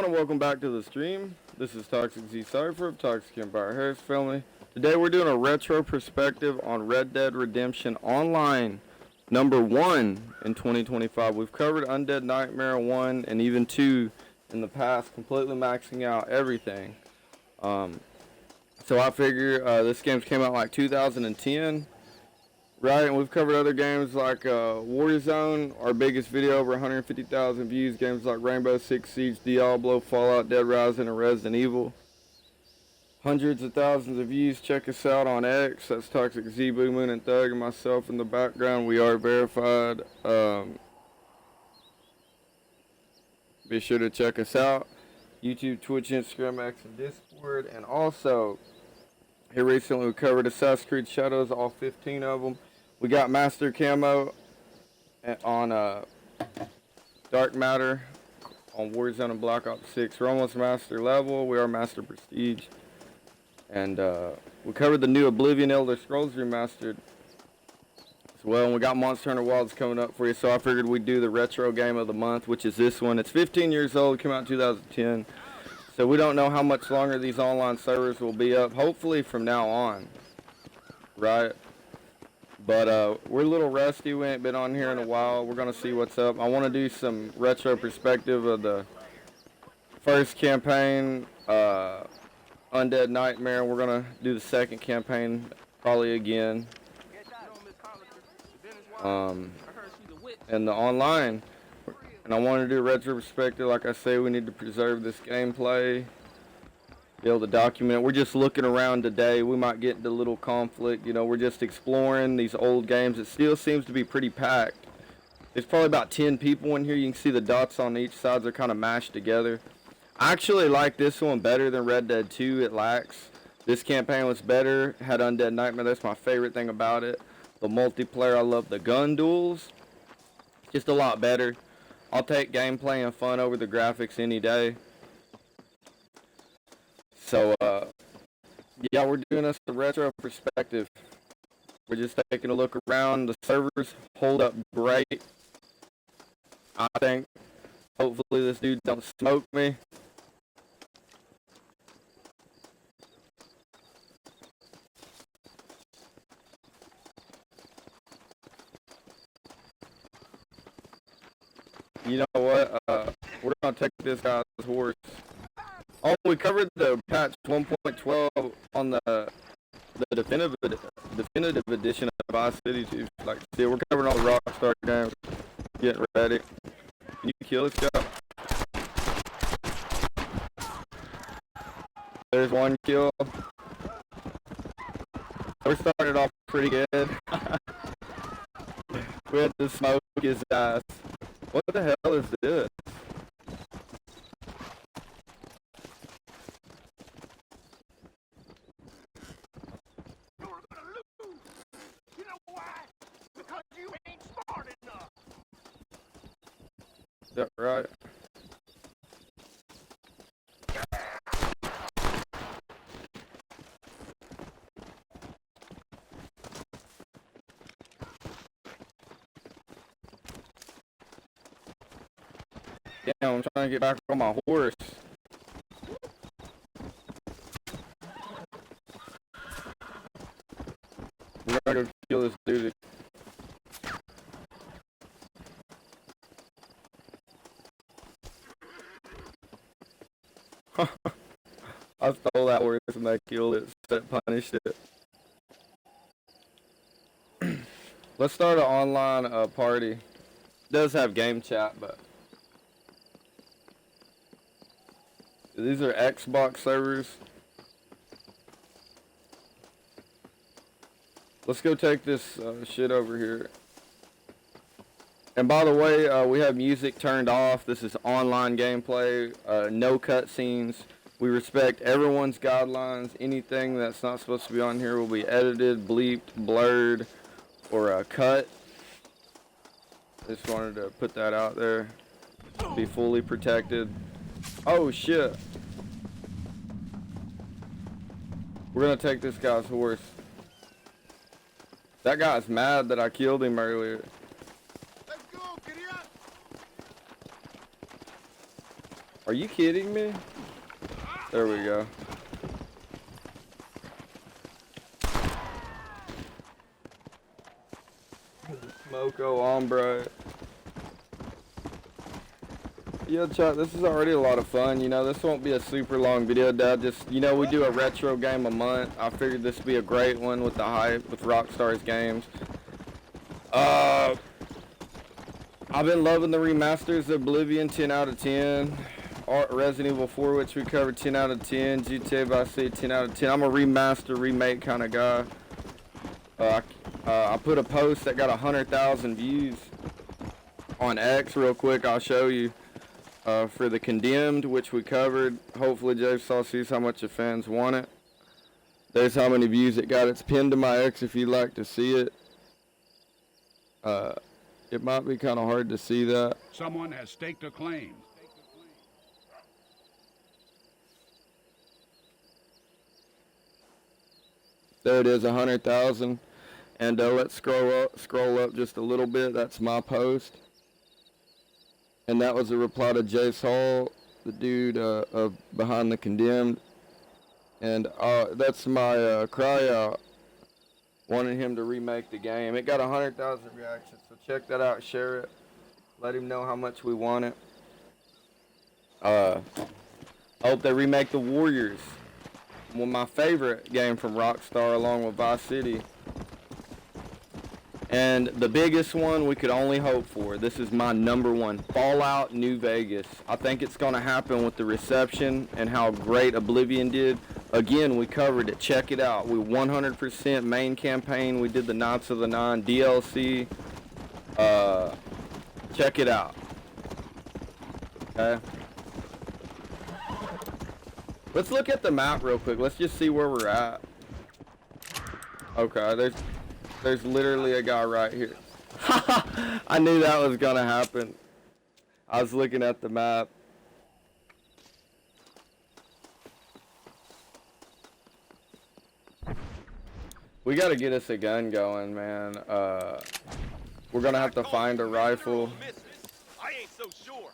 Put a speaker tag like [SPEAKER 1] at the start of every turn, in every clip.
[SPEAKER 1] everyone, and welcome back to the stream. This is toxiiczcypher of ToXiiC Empire Harris family. Today we're doing a retro perspective on Red Dead Redemption Online #1 in 2025. We've covered Undead Nightmare 1 and even 2 in the past, completely maxing out everything. So I figure this game came out like 2010. Right, and we've covered other games like Warzone, our biggest video, over 150,000 views. Games like Rainbow Six Siege, Diablo, Fallout, Dead Rising, and Resident Evil. Hundreds of thousands of views. Check us out on X. That's ToXiiC, zBoo, Moon, and Thug, and myself in the background. We are verified. Be sure to check us out. YouTube, Twitch, Instagram, X, and Discord. And also, here recently we covered Assassin's Creed Shadows, all 15 of them. We got Master Camo on Dark Matter on Warzone and Black Ops 6. We're almost Master level. We are Master Prestige. And we covered the new Oblivion Elder Scrolls Remastered as well. And we got Monster Hunter Wilds coming up for you. So I figured we'd do the retro game of the month, which is this one. It's 15 years old. It came out in 2010. So we don't know how much longer these online servers will be up. Hopefully from now on. Right? But we're a little rusty. We ain't been on here in a while. We're going to see what's up. I want to do some retro perspective of the first campaign, Undead Nightmare. We're going to do the second campaign probably again. And the online. And I want to do a retro perspective. Like I say, we need to preserve this gameplay, be able to document it. We're just looking around today. We might get into a little conflict. You know, we're just exploring these old games. It still seems to be pretty packed. There's probably about 10 people in here. You can see the dots on each side. They're kind of mashed together. I actually like this one better than Red Dead 2. It lacks. This campaign was better. Had Undead Nightmare. That's my favorite thing about it. The multiplayer, I love the gun duels. Just a lot better. I'll take gameplay and fun over the graphics any day. So, yeah, we're doing us a retro perspective. We're just taking a look around. The servers hold up great. I think. Hopefully this dude don't smoke me. You know what? We're going to take this guy's horse. Oh, we covered the patch 1.12 on the definitive edition of zAciD too. Like, see, we're covering all the Rockstar games. Getting ready. Can you kill this guy? There's one kill. We're starting off pretty good. We had to smoke his ass. What the hell is this?
[SPEAKER 2] You're gonna lose. You know why? Because you ain't smart enough.
[SPEAKER 1] Is that right? Damn, I'm trying to get back on my horse. We're gonna go kill this dude. I stole that horse and I killed it, so it punished it. Let's start an online party. It does have game chat, but these are Xbox servers. Let's go take this shit over here. And by the way, we have music turned off. This is online gameplay. No cutscenes. We respect everyone's guidelines. Anything that's not supposed to be on here will be edited, bleeped, blurred, or cut. Just wanted to put that out there. Be fully protected. Oh shit. We're gonna take this guy's horse. That guy's mad that I killed him earlier.
[SPEAKER 2] Let's go,
[SPEAKER 1] Are you kidding me? There we go. Smoko Ombre. Yeah, chat, this is already a lot of fun. You know, this won't be a super long video, Dad. Just, you know, we do a retro game a month. I figured this would be a great one with the hype, with Rockstar's games. I've been loving the remasters of Oblivion, 10 out of 10. Resident Evil 4, which we covered, 10 out of 10. GTA Vice City, 10 out of 10. I'm a remaster, remake kind of guy. I put a post that got 100,000 views on X real quick. I'll show you. For the Condemned, which we covered. Hopefully Jigsaw sees how much the fans want it. There's how many views it got. It's pinned to my X if you'd like to see it. It might be kind of hard to see that.
[SPEAKER 3] Someone has staked a claim.
[SPEAKER 1] There it is, 100,000. And let's scroll up just a little bit. That's my post. And that was a reply to Jace Hall, the dude behind the Condemned. And that's my cry out, wanting him to remake the game. It got 100,000 reactions, so check that out, share it, let him know how much we want it. I hope they remake the Warriors, one of my favorite game from Rockstar, along with Vice City. And the biggest one we could only hope for, this is my #1, Fallout New Vegas. I think it's going to happen with the reception and how great Oblivion did. Again, we covered it. Check it out. We 100% main campaign. We did the Knights of the Nine DLC. Check it out. Okay. Let's look at the map real quick. Let's just see where we're at. Okay, there's literally a guy right here. I knew that was gonna happen. I was looking at the map. We gotta get us a gun going, man. We're gonna have to find a rifle.
[SPEAKER 2] I ain't so sure.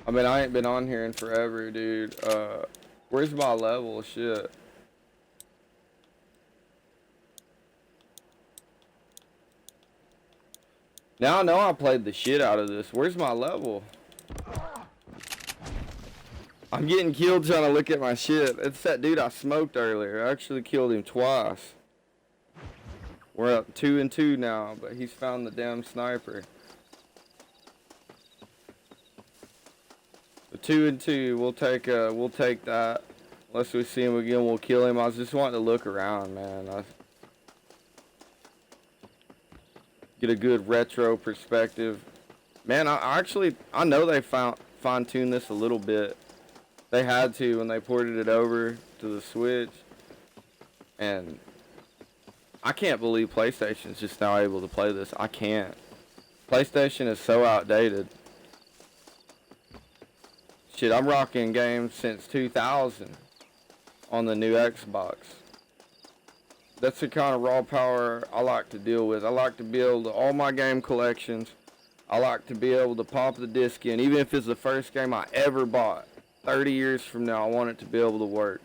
[SPEAKER 1] I mean, I ain't been on here in forever, dude. Where's my level? Shit. Now I know I played the shit out of this. Where's my level? I'm getting killed trying to look at my shit. It's that dude I smoked earlier. I actually killed him twice. We're up 2-2 now, but he's found the damn sniper. The 2-2, we'll take that. Unless we see him again, we'll kill him. I was just wanting to look around, man. Get a good retro perspective. Man, I know they fine-tuned this a little bit. They had to when they ported it over to the Switch. And I can't believe PlayStation's just now able to play this. I can't. PlayStation is so outdated. Shit, I'm rocking games since 2000 on the new Xbox. That's the kind of raw power I like to deal with. I like to be able to, all my game collections, I like to be able to pop the disc in. Even if it's the first game I ever bought, 30 years from now, I want it to be able to work.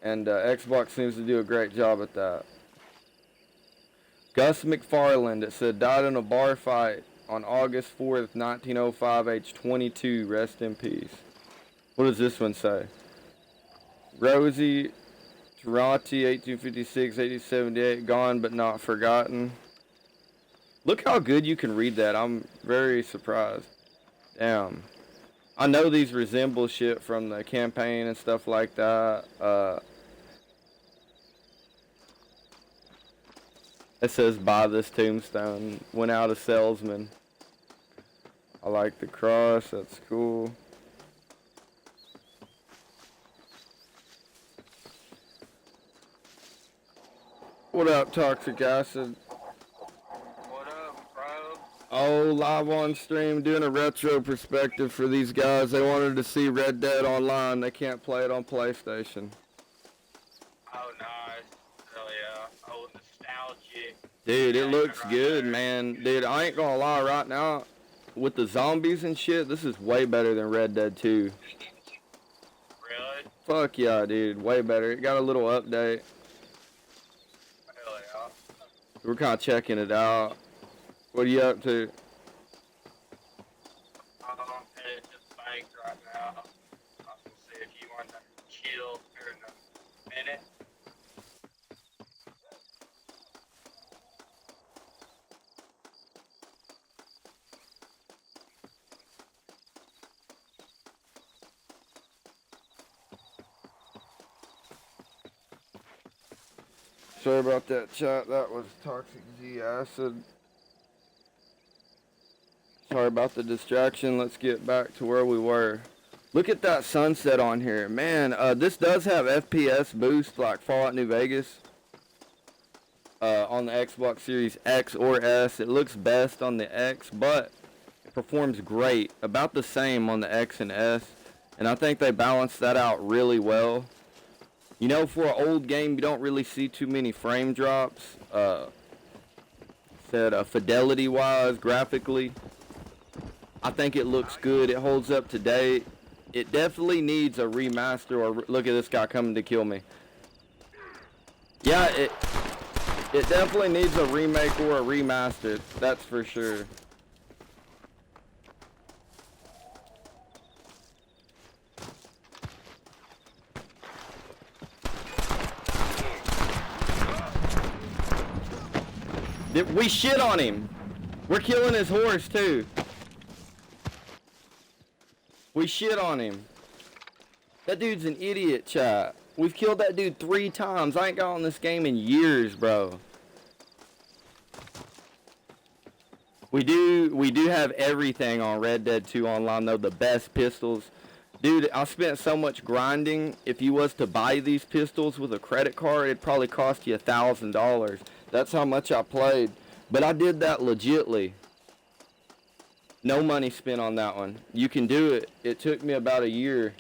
[SPEAKER 1] And Xbox seems to do a great job at that. Gus McFarland, it said, died in a bar fight on August 4th, 1905, age 22. Rest in peace. What does this one say? Rosie Taranti, 1856, 1878, gone but not forgotten. Look how good you can read that. I'm very surprised. Damn. I know these resemble shit from the campaign and stuff like that. It says, buy this tombstone. Went out a salesman. I like the cross. That's cool. What up, Toxic Acid?
[SPEAKER 2] What up, bro?
[SPEAKER 1] Oh, live on stream, doing a retro perspective for these guys. They wanted to see Red Dead Online. They can't play it on PlayStation.
[SPEAKER 2] Oh, nice. Hell yeah. Oh, nostalgic.
[SPEAKER 1] Dude, it looks good, man. Dude, I ain't gonna lie right now. with the zombies and shit, this is way better than Red Dead 2.
[SPEAKER 4] Really?
[SPEAKER 1] Fuck yeah, dude. Way better. It got a little update.
[SPEAKER 4] Hell yeah.
[SPEAKER 1] We're kind of checking it out. What are you up to?
[SPEAKER 4] I'm headed to the bank right now. I'll see if you want to chill here in a minute.
[SPEAKER 1] Sorry about that, chat. That was toxiiczccypher. Sorry about the distraction. Let's get back to where we were. Look at that sunset on here. Man, this does have FPS boost like Fallout New Vegas. On the Xbox Series X or S. It looks best on the X, but it performs great. About the same on the X and S. And I think they balanced that out really well. You know, for an old game, you don't really see too many frame drops. Fidelity-wise, graphically, I think it looks good. It holds up to date. It definitely needs a remaster. Or look at this guy coming to kill me. Yeah, it definitely needs a remake or a remaster. That's for sure. We shit on him. We're killing his horse too. We shit on him. That dude's an idiot, chat. We've killed that dude 3 times. I ain't got on this game in years, bro. We do have everything on Red Dead 2 Online though. The best pistols. Dude, I spent so much grinding. If you was to buy these pistols with a credit card, it'd probably cost you $1,000. That's how much I played. But I did that legitly. No money spent on that one. You can do it. It took me about a year.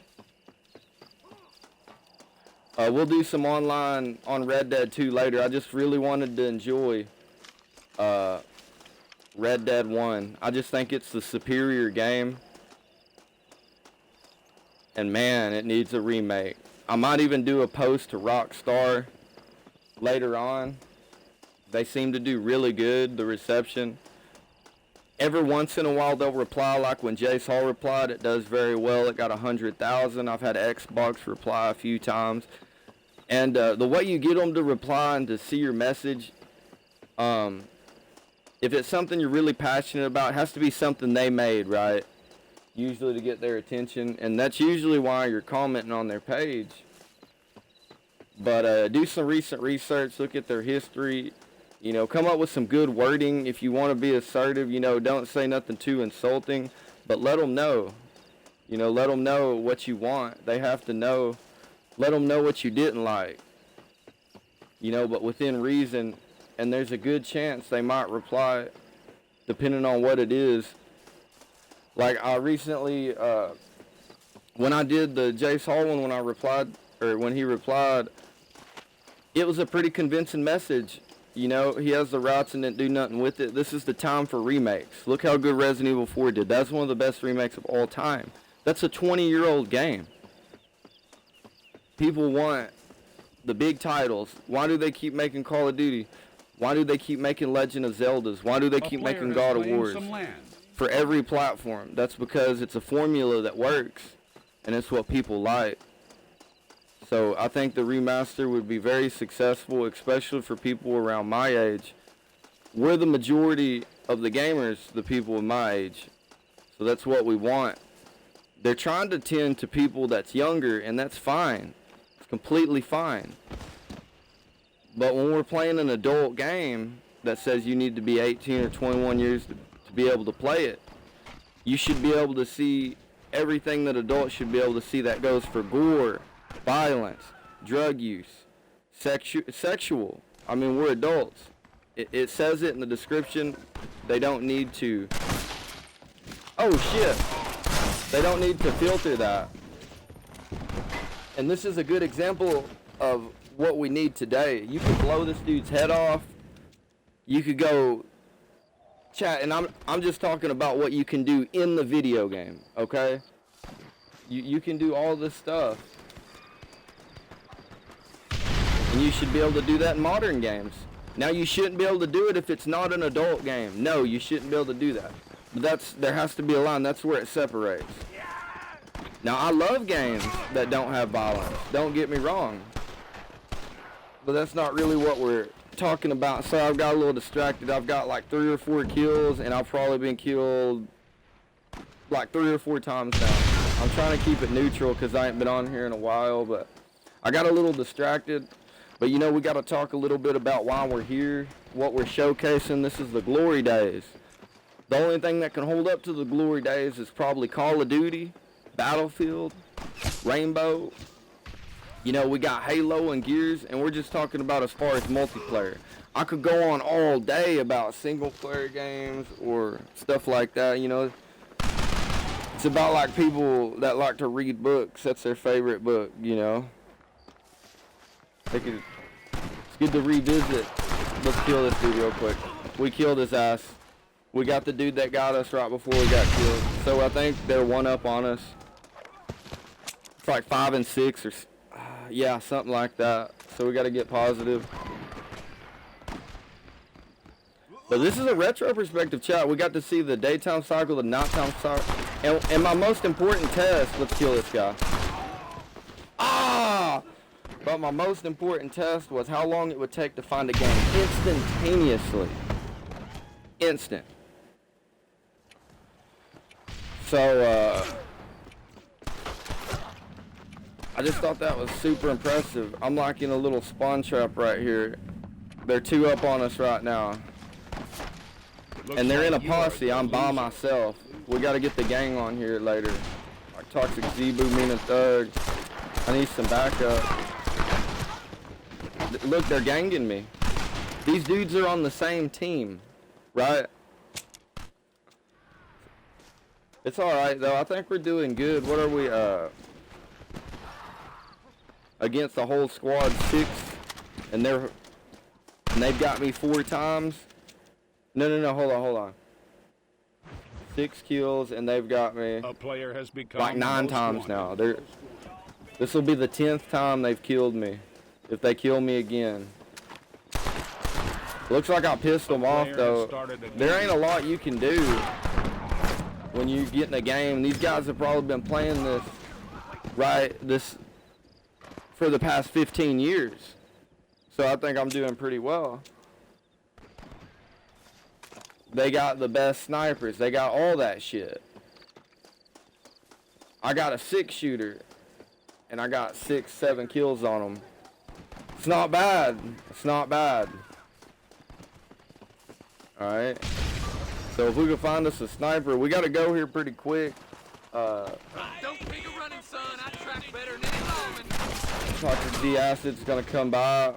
[SPEAKER 1] We'll do some online on Red Dead 2 later. I just really wanted to enjoy Red Dead 1. I just think it's the superior game. And man, it needs a remake. I might even do a post to Rockstar later on. They seem to do really good, the reception. Every once in a while they'll reply, like when zSAiNT replied, it does very well. It got 100,000. I've had Xbox reply a few times. And the way you get them to reply and to see your message, if it's something you're really passionate about, it has to be something they made, right? Usually to get their attention. And that's usually why you're commenting on their page. But do some recent research, look at their history. You know, come up with some good wording. If you want to be assertive, you know, don't say nothing too insulting, but let them know. You know, let them know what you want. They have to know. Let them know what you didn't like. You know, but within reason, and there's a good chance they might reply, depending on what it is. Like, I recently, when I did the zSAiNT one, when I replied, or when he replied, it was a pretty convincing message. You know, he has the rights and didn't do nothing with it. This is the time for remakes. Look how good Resident Evil 4 did. That's one of the best remakes of all time. That's a 20-year-old game. People want the big titles. Why do they keep making Call of Duty? Why do they keep making Legend of Zeldas? Why do they keep making God of Wars? For every platform. That's because it's a formula that works. And it's what people like. So I think the remaster would be very successful, especially for people around my age. We're the majority of the gamers, the people of my age. So that's what we want. They're trying to tend to people that's younger, and that's fine. It's completely fine. But when we're playing an adult game that says you need to be 18 or 21 years to be able to play it, you should be able to see everything that adults should be able to see that goes for gore, violence, drug use, sexual. I mean, we're adults. It says it in the description. They don't need to. Oh shit. They don't need to filter that. And this is a good example of what we need today. You could blow this dude's head off. You could go Chat, and I'm just talking about what you can do in the video game, okay? You can do all this stuff. And you should be able to do that in modern games. Now you shouldn't be able to do it if it's not an adult game. No, you shouldn't be able to do that. But there has to be a line. That's where it separates. Now I love games that don't have violence. Don't get me wrong. But that's not really what we're talking about. So I've got a little distracted. I've got like 3 or 4 kills, and I've probably been killed like 3 or 4 times now. I'm trying to keep it neutral because I ain't been on here in a while, but I got a little distracted. But you know, we got to talk a little bit about why we're here, what we're showcasing. This is the glory days. The only thing that can hold up to the glory days is probably Call of Duty, Battlefield, Rainbow. You know, we got Halo and Gears, and we're just talking about as far as multiplayer. I could go on all day about single player games or stuff like that, you know. It's about like people that like to read books. That's their favorite book, you know. It's good to revisit. Let's kill this dude real quick. We killed his ass. We got the dude that got us right before we got killed. So I think they're one up on us. It's like 5 and 6 or yeah, something like that. So we got to get positive. But this is a retro perspective, chat. We got to see the daytime cycle, the nighttime cycle. And my most important test, let's kill this guy. Ah! But my most important test was how long it would take to find a game instantaneously. Instant. So, I just thought that was super impressive. I'm like in a little spawn trap right here. They're 2 up on us right now. And they're in a posse. I'm by myself. We got to get the gang on here later. Like toxiiczboo, zMoon, and zThug. I need some backup. Look, they're ganging me. These dudes are on the same team, right? It's alright though. I think we're doing good. What are we, against the whole squad, 6, and they've got me 4 times. No, hold on. 6 kills, and they've got me
[SPEAKER 3] A player has become
[SPEAKER 1] like 9 times now. This will be the 10th time they've killed me. If they kill me again. Looks like I pissed them off though. There ain't a lot you can do when you get in a game. These guys have probably been playing this for the past 15 years. So I think I'm doing pretty well. They got the best snipers. They got all that shit. I got a 6-shooter, and I got 6, 7 kills on them. It's not bad. It's not bad. Alright. So if we can find us a sniper, we got to go here pretty quick.
[SPEAKER 5] Don't pick a running, son. I track better than any lawman.
[SPEAKER 1] zAcid's going to come by.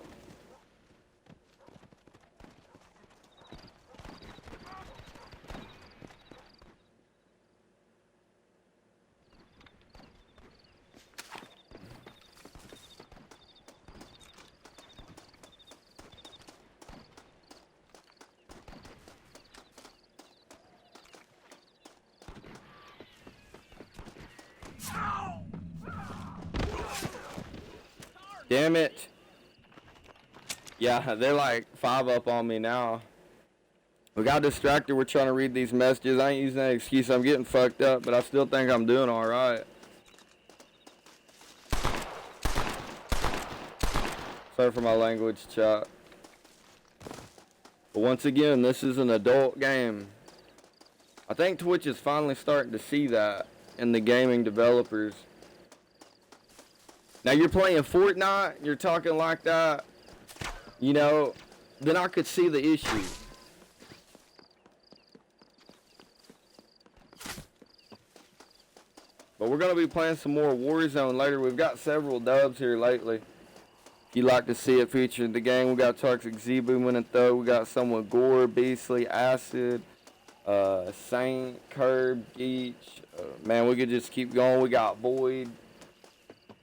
[SPEAKER 1] Damn it. Yeah, they're like 5 up on me now. We got distracted. We're trying to read these messages. I ain't using that excuse. I'm getting fucked up, but I still think I'm doing alright. Sorry for my language, chat. But once again, this is an adult game. I think Twitch is finally starting to see that in the gaming developers. Now you're playing Fortnite, you're talking like that, you know, then I could see the issue. But we're going to be playing some more Warzone later. We've got several dubs here lately. If you'd like to see it featured in the game, we got Toxiiczboo, zBoo, and zThug. We got some with zGoRe, Beastly, zAciD, zSAiNT, Curb, Geech. Man, we could just keep going. We got Void,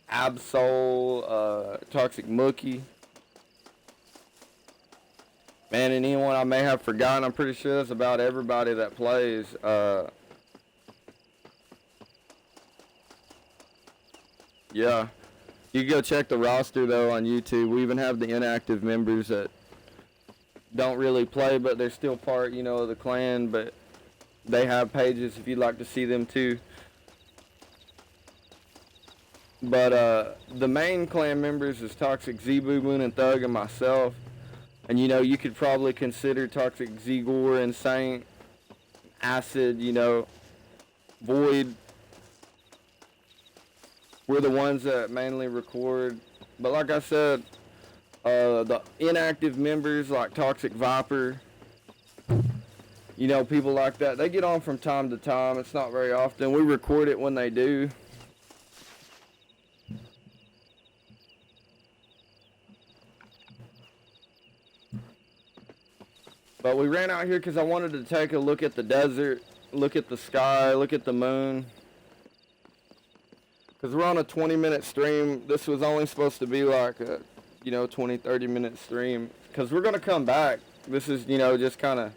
[SPEAKER 1] Absol, Toxic Mookie. Man, and anyone I may have forgotten, I'm pretty sure that's about everybody that plays. Yeah. You can go check the roster, though, on YouTube. We even have the inactive members that don't really play, but they're still part, you know, of the clan. But they have pages if you'd like to see them, too. But the main clan members is ToXiiC, zBoo, Moon, and Thug, and myself. And, you know, you could probably consider ToXiiC, zGoRe, and zSAiNT, zAciD, you know, Void. We're the ones that mainly record. But like I said, the inactive members like Toxiiczviper, you know, people like that, they get on from time to time. It's not very often. We record it when they do. But we ran out here because I wanted to take a look at the desert, look at the sky, look at the moon. Because we're on a 20-minute stream. This was only supposed to be like a, you know, 20, 30-minute stream. Because we're going to come back. This is, you know, just kind of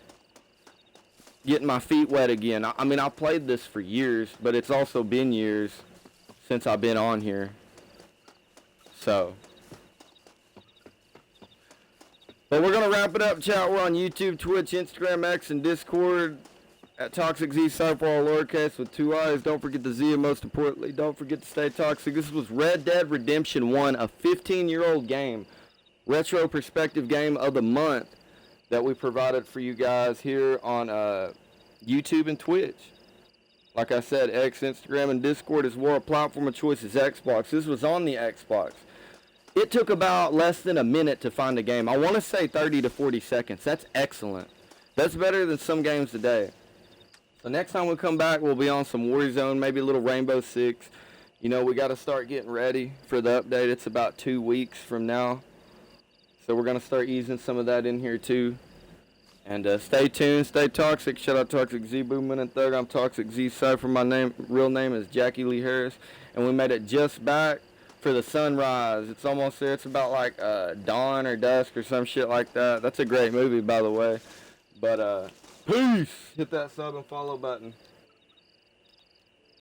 [SPEAKER 1] getting my feet wet again. I mean, I've played this for years, but it's also been years since I've been on here. So. But we're going to wrap it up, chat. We're on YouTube, Twitch, Instagram, X, and Discord at ToXiiC zCypheR, all lowercase with 2 I's. Don't forget the Z, and most importantly, don't forget to stay toxic. This was Red Dead Redemption 1, a 15-year-old game, retro perspective game of the month that we provided for you guys here on YouTube and Twitch. Like I said, X, Instagram, and Discord as well. Platform of choice is Xbox. This was on the Xbox. It took about less than a minute to find the game. I want to say 30 to 40 seconds. That's excellent. That's better than some games today. So next time we come back, we'll be on some Warzone, maybe a little Rainbow Six. You know, we got to start getting ready for the update. It's about 2 weeks from now. So we're going to start easing some of that in here too. And stay tuned, stay toxic. Shout out ToXiiC, zBoo, Moon, and Thug. I'm ToXiiC zCypheR. My real name is Jackie Lee Harris. And we made it just back for the sunrise. It's almost there. It's about like dawn or dusk or some shit like that. That's a great movie, by the way. But peace. Hit that sub and follow button.